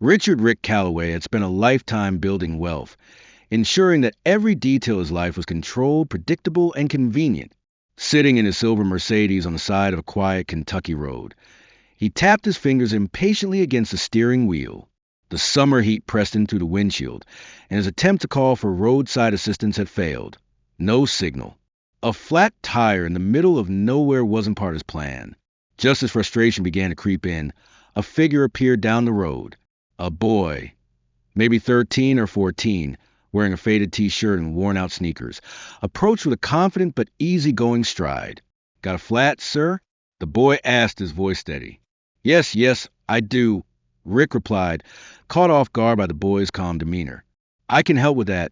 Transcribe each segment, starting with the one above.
Richard Rick Calloway had spent a lifetime building wealth, ensuring that every detail of his life was controlled, predictable, and convenient. Sitting in his silver Mercedes on the side of a quiet Kentucky road, he tapped his fingers impatiently against the steering wheel. The summer heat pressed in through the windshield, and his attempt to call for roadside assistance had failed. No signal. A flat tire in the middle of nowhere wasn't part of his plan. Just as frustration began to creep in, a figure appeared down the road. A boy, maybe 13 or 14, wearing a faded t-shirt and worn-out sneakers, approached with a confident but easygoing stride. "Got a flat, sir?" The boy asked, his voice steady. Yes, I do," Rick replied, caught off guard by the boy's calm demeanor. "I can help with that,"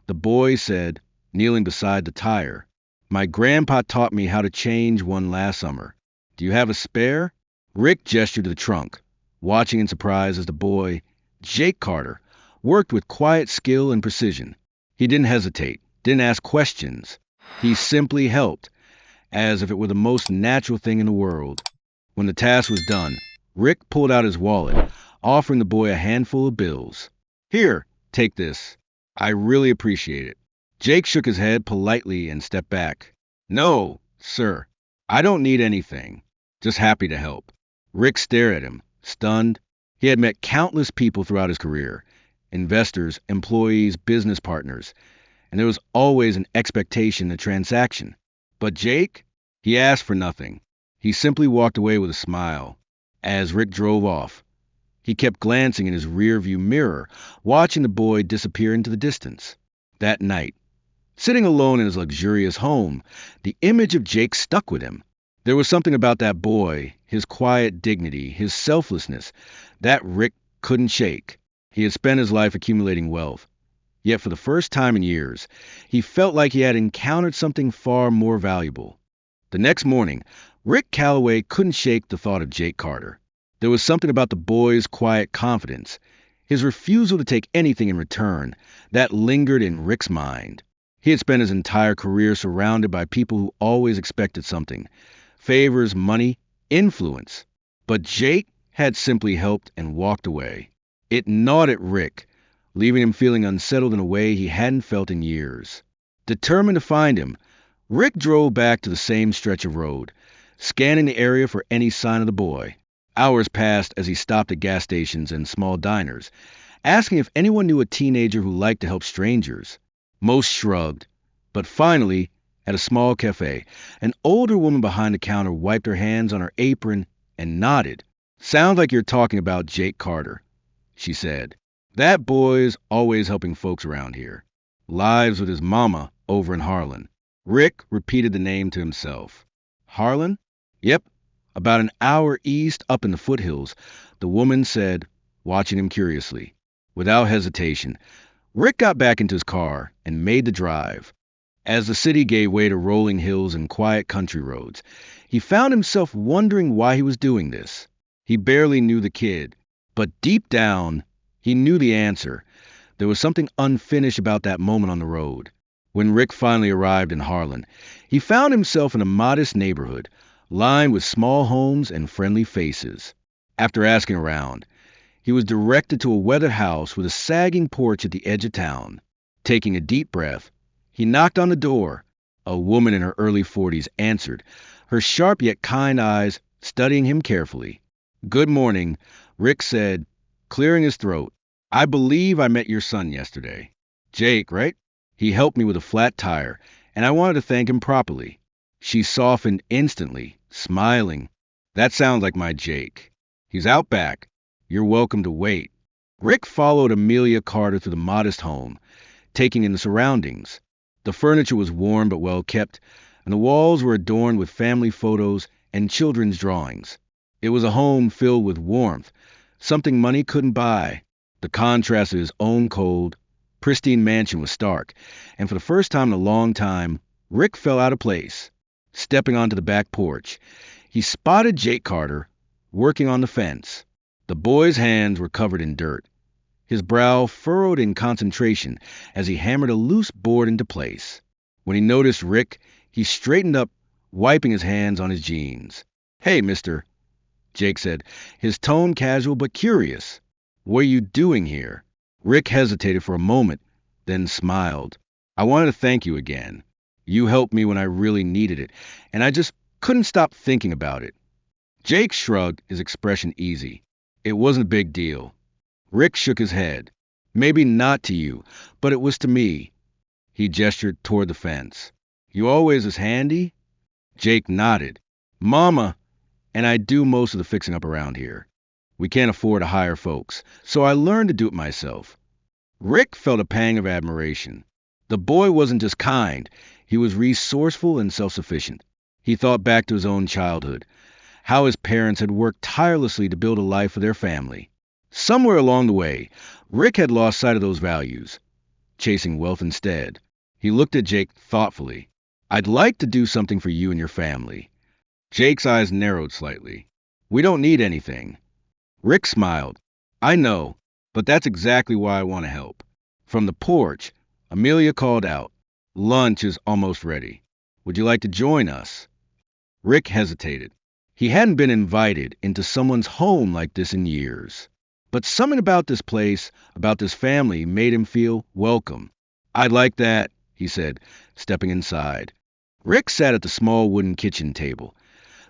the boy said, kneeling beside the tire. "My grandpa taught me how to change one last summer. Do you have a spare?" Rick gestured to the trunk, watching in surprise as the boy, Jake Carter, worked with quiet skill and precision. He didn't hesitate, didn't ask questions. He simply helped, as if it were the most natural thing in the world. When the task was done, Rick pulled out his wallet, offering the boy a handful of bills. "Here, take this. I really appreciate it." Jake shook his head politely and stepped back. "No, sir. I don't need anything. Just happy to help." Rick stared at him, stunned. He had met countless people throughout his career, investors, employees, business partners, and there was always an expectation in the transaction. But Jake? He asked for nothing. He simply walked away with a smile. As Rick drove off, he kept glancing in his rearview mirror, watching the boy disappear into the distance. That night, sitting alone in his luxurious home, the image of Jake stuck with him. There was something about that boy, his quiet dignity, his selflessness, that Rick couldn't shake. He had spent his life accumulating wealth, yet for the first time in years, he felt like he had encountered something far more valuable. The next morning, Rick Calloway couldn't shake the thought of Jake Carter. There was something about the boy's quiet confidence, his refusal to take anything in return, that lingered in Rick's mind. He had spent his entire career surrounded by people who always expected something: favors, money, influence. But Jake had simply helped and walked away. It gnawed at Rick, leaving him feeling unsettled in a way he hadn't felt in years. Determined to find him, Rick drove back to the same stretch of road, scanning the area for any sign of the boy. Hours passed as he stopped at gas stations and small diners, asking if anyone knew a teenager who liked to help strangers. Most shrugged, but finally, at a small cafe, an older woman behind the counter wiped her hands on her apron and nodded. "Sounds like you're talking about Jake Carter," she said. "That boy's always helping folks around here. Lives with his mama over in Harlan." Rick repeated the name to himself. "Harlan?" "Yep, about an hour east up in the foothills," the woman said, watching him curiously. Without hesitation, Rick got back into his car and made the drive. As the city gave way to rolling hills and quiet country roads, he found himself wondering why he was doing this. He barely knew the kid, but deep down, he knew the answer. There was something unfinished about that moment on the road. When Rick finally arrived in Harlan, he found himself in a modest neighborhood, lined with small homes and friendly faces. After asking around, he was directed to a weathered house with a sagging porch at the edge of town. Taking a deep breath, he knocked on the door. A woman in her early 40s answered, her sharp yet kind eyes studying him carefully. "Good morning," Rick said, clearing his throat. "I believe I met your son yesterday. Jake, right? He helped me with a flat tire, and I wanted to thank him properly." She softened instantly, smiling. "That sounds like my Jake. He's out back. You're welcome to wait." Rick followed Amelia Carter through the modest home, taking in the surroundings. The furniture was worn but well kept, and the walls were adorned with family photos and children's drawings. It was a home filled with warmth, something money couldn't buy. The contrast of his own cold, pristine mansion was stark, and for the first time in a long time, Rick fell out of place. Stepping onto the back porch, he spotted Jake Carter working on the fence. The boy's hands were covered in dirt, his brow furrowed in concentration as he hammered a loose board into place. When he noticed Rick, he straightened up, wiping his hands on his jeans. "Hey, mister," Jake said, his tone casual but curious. What are you doing here? Rick hesitated for a moment, then smiled. I wanted to thank you again. You helped me when I really needed it, and I just couldn't stop thinking about it. Jake shrugged, his expression easy. It wasn't a big deal. Rick shook his head. Maybe not to you, but it was to me. He gestured toward the fence. You always was handy? Jake nodded. Mama, and I do most of the fixing up around here. We can't afford to hire folks, so I learned to do it myself. Rick felt a pang of admiration. The boy wasn't just kind, he was resourceful and self-sufficient. He thought back to his own childhood, how his parents had worked tirelessly to build a life for their family. Somewhere along the way, Rick had lost sight of those values, chasing wealth instead. He looked at Jake thoughtfully. I'd like to do something for you and your family. Jake's eyes narrowed slightly. We don't need anything. Rick smiled. I know, but that's exactly why I want to help. From the porch, Amelia called out, lunch is almost ready. Would you like to join us? Rick hesitated. He hadn't been invited into someone's home like this in years. But something about this place, about this family, made him feel welcome. I'd like that, he said, stepping inside. Rick sat at the small wooden kitchen table,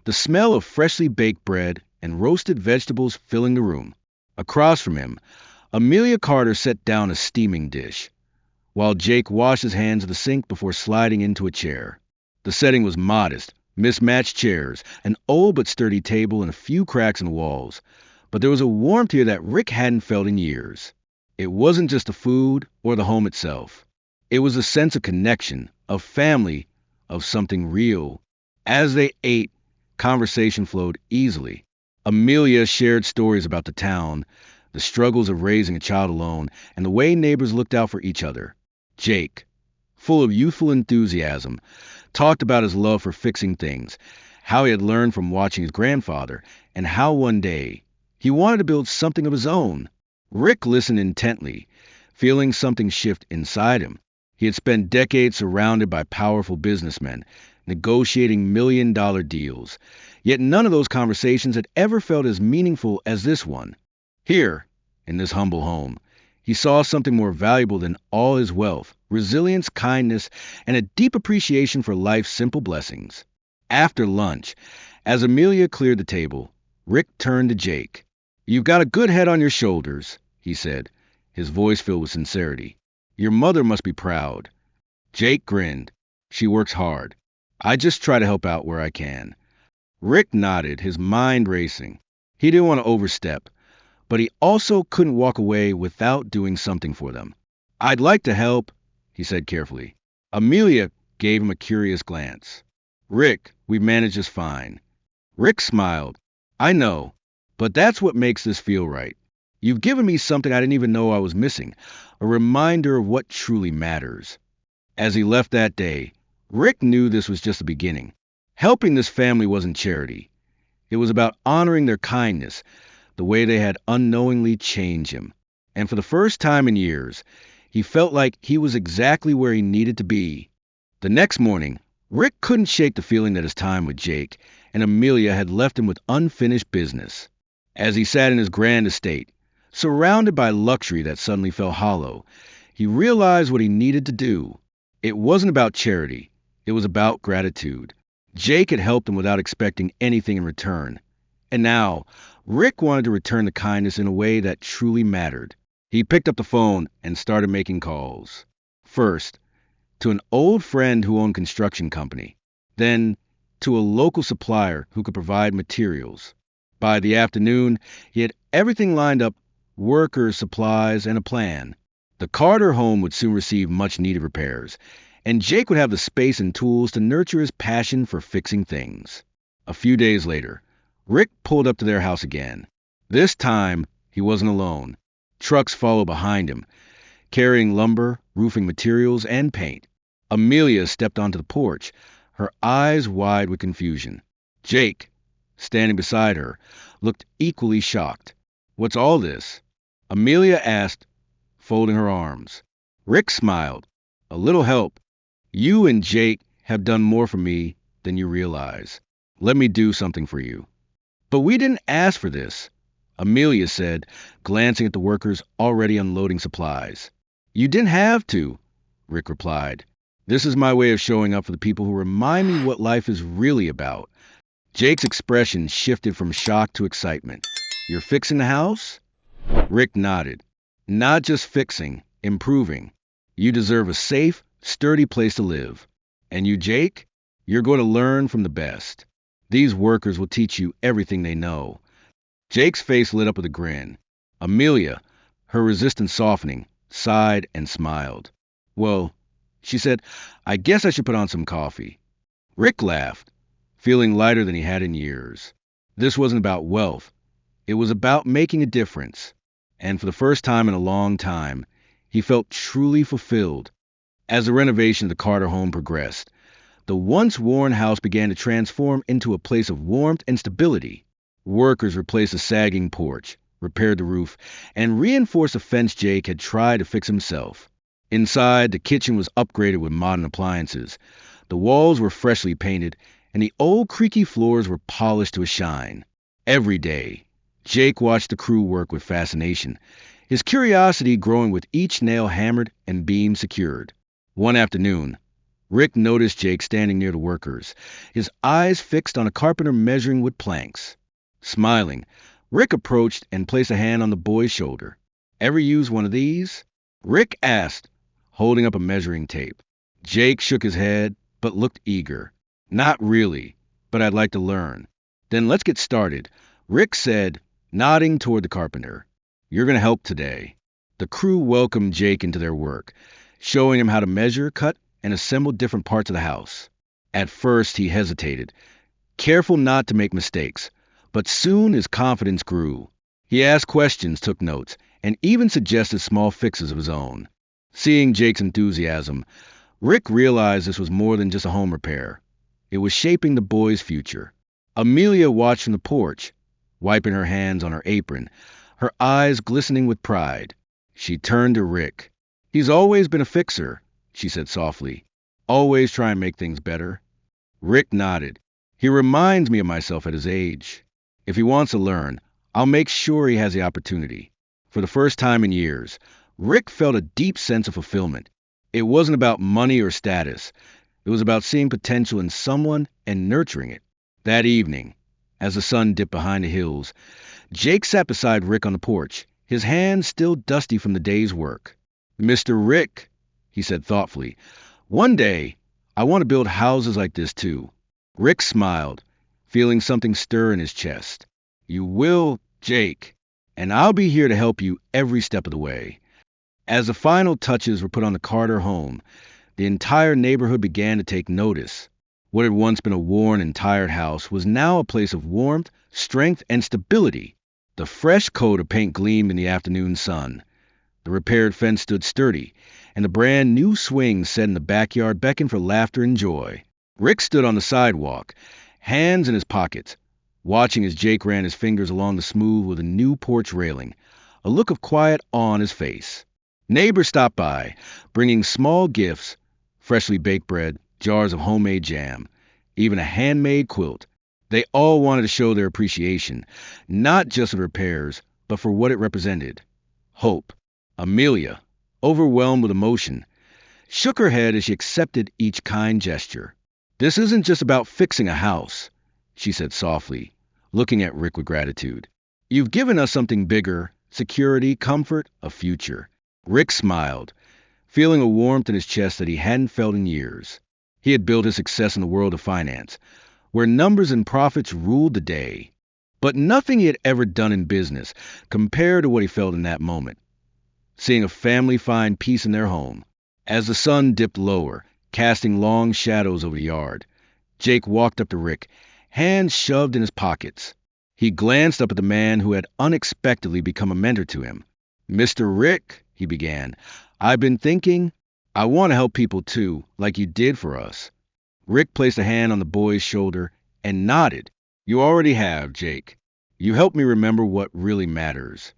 the smell of freshly baked bread and roasted vegetables filling the room. Across from him, Amelia Carter set down a steaming dish, while Jake washed his hands at the sink before sliding into a chair. The setting was modest, mismatched chairs, an old but sturdy table, and a few cracks in the walls. But there was a warmth here that Rick hadn't felt in years. It wasn't just the food or the home itself. It was a sense of connection, of family, of something real. As they ate, conversation flowed easily. Amelia shared stories about the town, the struggles of raising a child alone, and the way neighbors looked out for each other. Jake, full of youthful enthusiasm, talked about his love for fixing things, how he had learned from watching his grandfather, and how one day he wanted to build something of his own. Rick listened intently, feeling something shift inside him. He had spent decades surrounded by powerful businessmen, negotiating million-dollar deals, yet none of those conversations had ever felt as meaningful as this one. Here, in this humble home, he saw something more valuable than all his wealth, resilience, kindness, and a deep appreciation for life's simple blessings. After lunch, as Amelia cleared the table, Rick turned to Jake. You've got a good head on your shoulders, he said, his voice filled with sincerity. Your mother must be proud. Jake grinned. She works hard. I just try to help out where I can. Rick nodded, his mind racing. He didn't want to overstep, but he also couldn't walk away without doing something for them. I'd like to help, he said carefully. Amelia gave him a curious glance. Rick, we manage just fine. Rick smiled. I know, but that's what makes this feel right. You've given me something I didn't even know I was missing, a reminder of what truly matters. As he left that day, Rick knew this was just the beginning. Helping this family wasn't charity. It was about honoring their kindness, the way they had unknowingly changed him. And for the first time in years, he felt like he was exactly where he needed to be. The next morning, Rick couldn't shake the feeling that his time with Jake and Amelia had left him with unfinished business. As he sat in his grand estate, surrounded by luxury that suddenly felt hollow, he realized what he needed to do. It wasn't about charity. It was about gratitude. Jake had helped him without expecting anything in return. And now, Rick wanted to return the kindness in a way that truly mattered. He picked up the phone and started making calls. First, to an old friend who owned a construction company. Then, to a local supplier who could provide materials. By the afternoon, he had everything lined up, workers, supplies, and a plan. The Carter home would soon receive much-needed repairs, and Jake would have the space and tools to nurture his passion for fixing things. A few days later, Rick pulled up to their house again. This time, he wasn't alone. Trucks followed behind him, carrying lumber, roofing materials, and paint. Amelia stepped onto the porch, her eyes wide with confusion. Jake, standing beside her, looked equally shocked. What's all this? Amelia asked, folding her arms. Rick smiled. A little help. You and Jake have done more for me than you realize. Let me do something for you. But we didn't ask for this. Amelia said, glancing at the workers already unloading supplies. You didn't have to, Rick replied. This is my way of showing up for the people who remind me what life is really about. Jake's expression shifted from shock to excitement. You're fixing the house? Rick nodded. Not just fixing, improving. You deserve a safe, sturdy place to live. And you, Jake? You're going to learn from the best. These workers will teach you everything they know. Jake's face lit up with a grin. Amelia, her resistance softening, sighed and smiled. Well, she said, I guess I should put on some coffee. Rick laughed, feeling lighter than he had in years. This wasn't about wealth. It was about making a difference. And for the first time in a long time, he felt truly fulfilled. As the renovation of the Carter home progressed, the once worn house began to transform into a place of warmth and stability. Workers replaced the sagging porch, repaired the roof, and reinforced a fence Jake had tried to fix himself. Inside, the kitchen was upgraded with modern appliances. The walls were freshly painted, and the old creaky floors were polished to a shine. Every day, Jake watched the crew work with fascination, his curiosity growing with each nail hammered and beam secured. One afternoon, Rick noticed Jake standing near the workers, his eyes fixed on a carpenter measuring wood planks. Smiling, Rick approached and placed a hand on the boy's shoulder. Ever use one of these? Rick asked, holding up a measuring tape. Jake shook his head, but looked eager. Not really, but I'd like to learn. Then let's get started, Rick said, nodding toward the carpenter. You're going to help today. The crew welcomed Jake into their work, showing him how to measure, cut, and assemble different parts of the house. At first, he hesitated, careful not to make mistakes, but soon his confidence grew. He asked questions, took notes, and even suggested small fixes of his own. Seeing Jake's enthusiasm, Rick realized this was more than just a home repair. It was shaping the boy's future. Amelia watched from the porch, wiping her hands on her apron, her eyes glistening with pride. She turned to Rick. He's always been a fixer, she said softly. Always try and make things better. Rick nodded. He reminds me of myself at his age. If he wants to learn, I'll make sure he has the opportunity. For the first time in years, Rick felt a deep sense of fulfillment. It wasn't about money or status. It was about seeing potential in someone and nurturing it. That evening, as the sun dipped behind the hills, Jake sat beside Rick on the porch, his hands still dusty from the day's work. Mr. Rick, he said thoughtfully, one day, I want to build houses like this too. Rick smiled, feeling something stir in his chest. You will, Jake, and I'll be here to help you every step of the way. As the final touches were put on the Carter home, the entire neighborhood began to take notice. What had once been a worn and tired house was now a place of warmth, strength, and stability. The fresh coat of paint gleamed in the afternoon sun. The repaired fence stood sturdy, and the brand new swing set in the backyard beckoned for laughter and joy. Rick stood on the sidewalk, hands in his pockets, watching as Jake ran his fingers along the smooth with a new porch railing, a look of quiet awe on his face. Neighbors stopped by, bringing small gifts, freshly baked bread, jars of homemade jam, even a handmade quilt. They all wanted to show their appreciation, not just for the repairs, but for what it represented. Hope. Amelia, overwhelmed with emotion, shook her head as she accepted each kind gesture. This isn't just about fixing a house, she said softly, looking at Rick with gratitude. You've given us something bigger, security, comfort, a future. Rick smiled, feeling a warmth in his chest that he hadn't felt in years. He had built his success in the world of finance, where numbers and profits ruled the day. But nothing he had ever done in business compared to what he felt in that moment. Seeing a family find peace in their home. As the sun dipped lower, casting long shadows over the yard, Jake walked up to Rick, hands shoved in his pockets. He glanced up at the man who had unexpectedly become a mentor to him. Mr. Rick, he began, I've been thinking, I want to help people too, like you did for us. Rick placed a hand on the boy's shoulder and nodded. You already have, Jake. You helped me remember what really matters.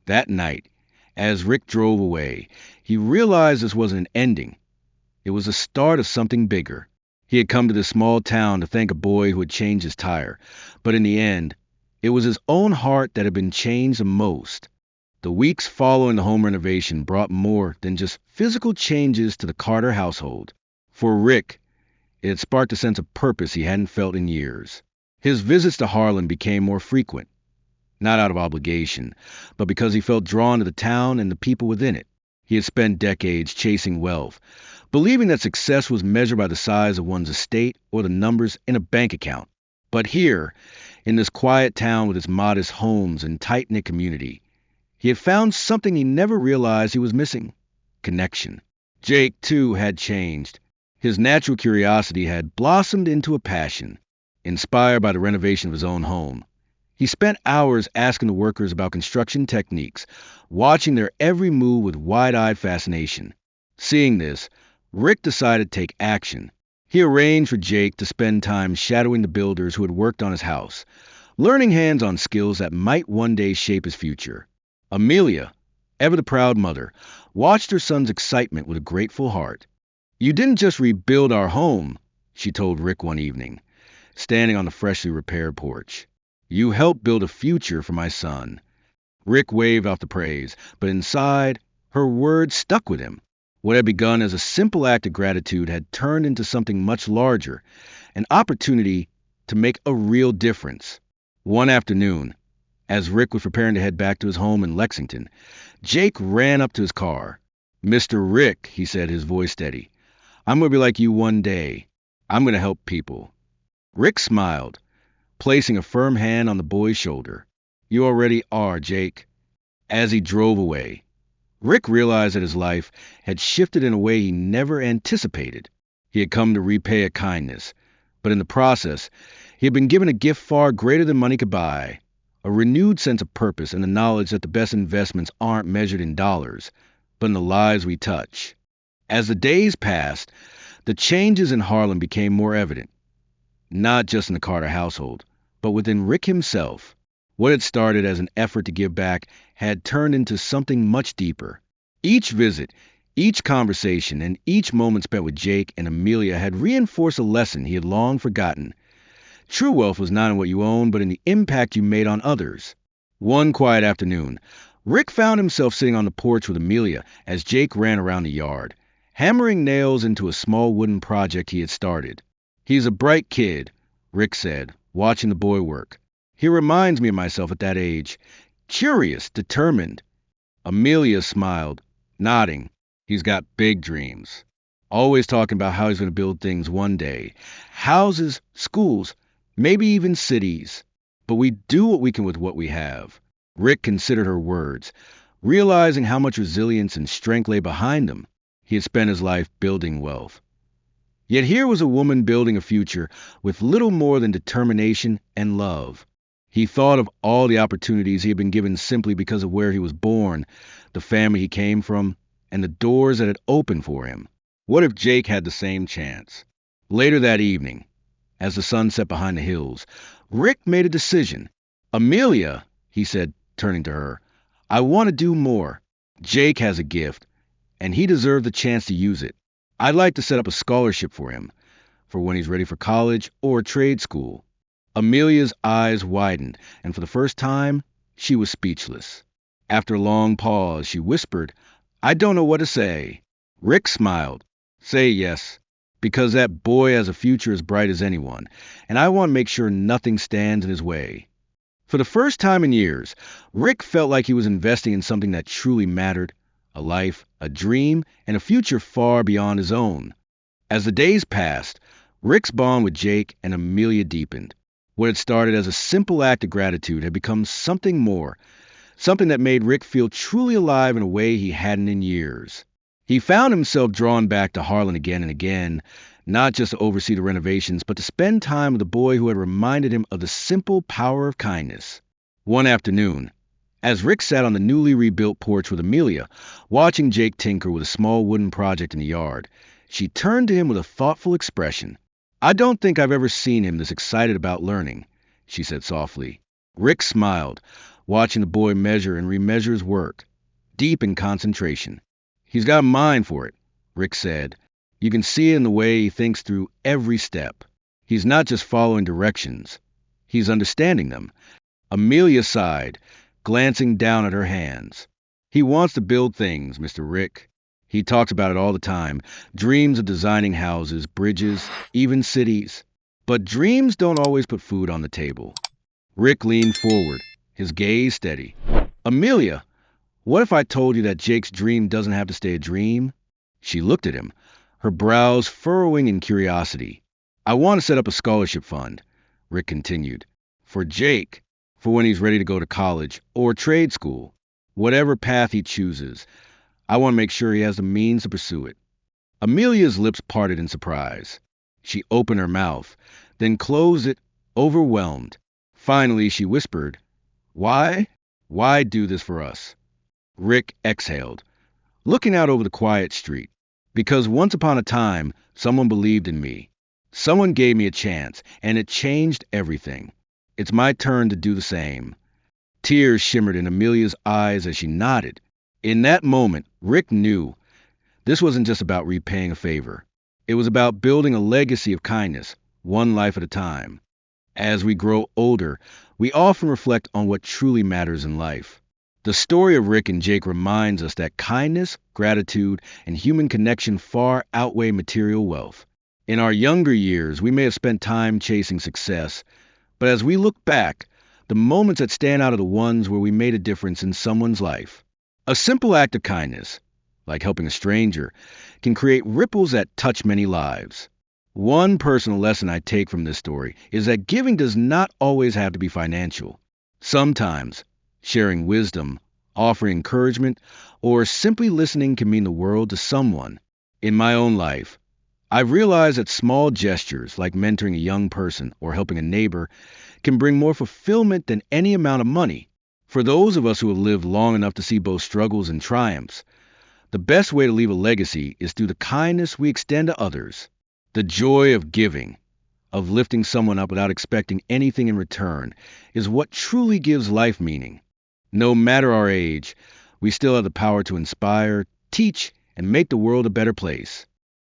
That night, as Rick drove away, he realized this wasn't an ending. It was the start of something bigger. He had come to this small town to thank a boy who had changed his tire, but in the end, It was his own heart that had been changed the most. The weeks following the home renovation brought more than just physical changes to the Carter household. For Rick, it had sparked a sense of purpose he hadn't felt in years. His visits to Harlan became more frequent, not out of obligation, but because he felt drawn to the town and the people within it. He had spent decades chasing wealth, believing that success was measured by the size of one's estate or the numbers in a bank account. But here, in this quiet town with its modest homes and tight-knit community, he had found something he never realized he was missing: connection. Jake, too, had changed. His natural curiosity had blossomed into a passion, inspired by the renovation of his own home. He spent hours asking the workers about construction techniques, watching their every move with wide-eyed fascination. Seeing this, Rick decided to take action. He arranged for Jake to spend time shadowing the builders who had worked on his house, learning hands-on skills that might one day shape his future. Amelia, ever the proud mother, watched her son's excitement with a grateful heart. "You didn't just rebuild our home," she told Rick one evening, standing on the freshly repaired porch. "You helped build a future for my son." Rick waved off the praise, but inside, her words stuck with him. What had begun as a simple act of gratitude had turned into something much larger, an opportunity to make a real difference. One afternoon, as Rick was preparing to head back to his home in Lexington, Jake ran up to his car. "Mr. Rick," he said, his voice steady, "I'm going to be like you one day. I'm going to help people." Rick smiled, placing a firm hand on the boy's shoulder. "You already are, Jake." As he drove away, Rick realized that his life had shifted in a way he never anticipated. He had come to repay a kindness, but in the process, he had been given a gift far greater than money could buy: a renewed sense of purpose and the knowledge that the best investments aren't measured in dollars, but in the lives we touch. As the days passed, the changes in Harlem became more evident, not just in the Carter household, but within Rick himself. What had started as an effort to give back had turned into something much deeper. Each visit, each conversation, and each moment spent with Jake and Amelia had reinforced a lesson he had long forgotten. True wealth was not in what you own, but in the impact you made on others. One quiet afternoon, Rick found himself sitting on the porch with Amelia as Jake ran around the yard, hammering nails into a small wooden project he had started. "He's a bright kid," Rick said, watching the boy work. "He reminds me of myself at that age. Curious, determined." Amelia smiled, nodding. "He's got big dreams. Always talking about how he's going to build things one day. Houses, schools, maybe even cities. But we do what we can with what we have." Rick considered her words, realizing how much resilience and strength lay behind them. He had spent his life building wealth. Yet here was a woman building a future with little more than determination and love. He thought of all the opportunities he had been given simply because of where he was born, the family he came from, and the doors that had opened for him. What if Jake had the same chance? Later that evening, as the sun set behind the hills, Rick made a decision. "Amelia," he said, turning to her, "I want to do more. Jake has a gift, and he deserves the chance to use it. I'd like to set up a scholarship for him, for when he's ready for college or trade school." Amelia's eyes widened, and for the first time, she was speechless. After a long pause, she whispered, "I don't know what to say." Rick smiled. "Say yes, because that boy has a future as bright as anyone, and I want to make sure nothing stands in his way." For the first time in years, Rick felt like he was investing in something that truly mattered: a life, a dream, and a future far beyond his own. As the days passed, Rick's bond with Jake and Amelia deepened. What had started as a simple act of gratitude had become something more, something that made Rick feel truly alive in a way he hadn't in years. He found himself drawn back to Harlan again and again, not just to oversee the renovations, but to spend time with the boy who had reminded him of the simple power of kindness. One afternoon, as Rick sat on the newly rebuilt porch with Amelia, watching Jake tinker with a small wooden project in the yard, she turned to him with a thoughtful expression. "I don't think I've ever seen him this excited about learning," she said softly. Rick smiled, watching the boy measure and remeasure his work, deep in concentration. "He's got a mind for it," Rick said. "You can see it in the way he thinks through every step. He's not just following directions. He's understanding them." Amelia sighed, glancing down at her hands. He wants to build things, Mr. Rick. He talks about it all the time. Dreams of designing houses, bridges, even cities. But dreams don't always put food on the table. Rick leaned forward, his gaze steady. Amelia, what if I told you that Jake's dream doesn't have to stay a dream? She looked at him, her brows furrowing in curiosity. I want to set up a scholarship fund, Rick continued. For Jake, for when he's ready to go to college or trade school. Whatever path he chooses, I want to make sure he has the means to pursue it. Amelia's lips parted in surprise. She opened her mouth, then closed it, overwhelmed. Finally, she whispered, Why? Why do this for us? Rick exhaled, looking out over the quiet street. Because once upon a time, someone believed in me. Someone gave me a chance, and it changed everything. It's my turn to do the same. Tears shimmered in Amelia's eyes as she nodded. In that moment, Rick knew this wasn't just about repaying a favor. It was about building a legacy of kindness, one life at a time. As we grow older, we often reflect on what truly matters in life. The story of Rick and Jake reminds us that kindness, gratitude, and human connection far outweigh material wealth. In our younger years, we may have spent time chasing success, but as we look back, the moments that stand out are the ones where we made a difference in someone's life. A simple act of kindness, like helping a stranger, can create ripples that touch many lives. One personal lesson I take from this story is that giving does not always have to be financial. Sometimes, sharing wisdom, offering encouragement, or simply listening can mean the world to someone. In my own life, I've realized that small gestures like mentoring a young person or helping a neighbor can bring more fulfillment than any amount of money. For those of us who have lived long enough to see both struggles and triumphs, the best way to leave a legacy is through the kindness we extend to others. The joy of giving, of lifting someone up without expecting anything in return, is what truly gives life meaning. No matter our age, we still have the power to inspire, teach, and make the world a better place.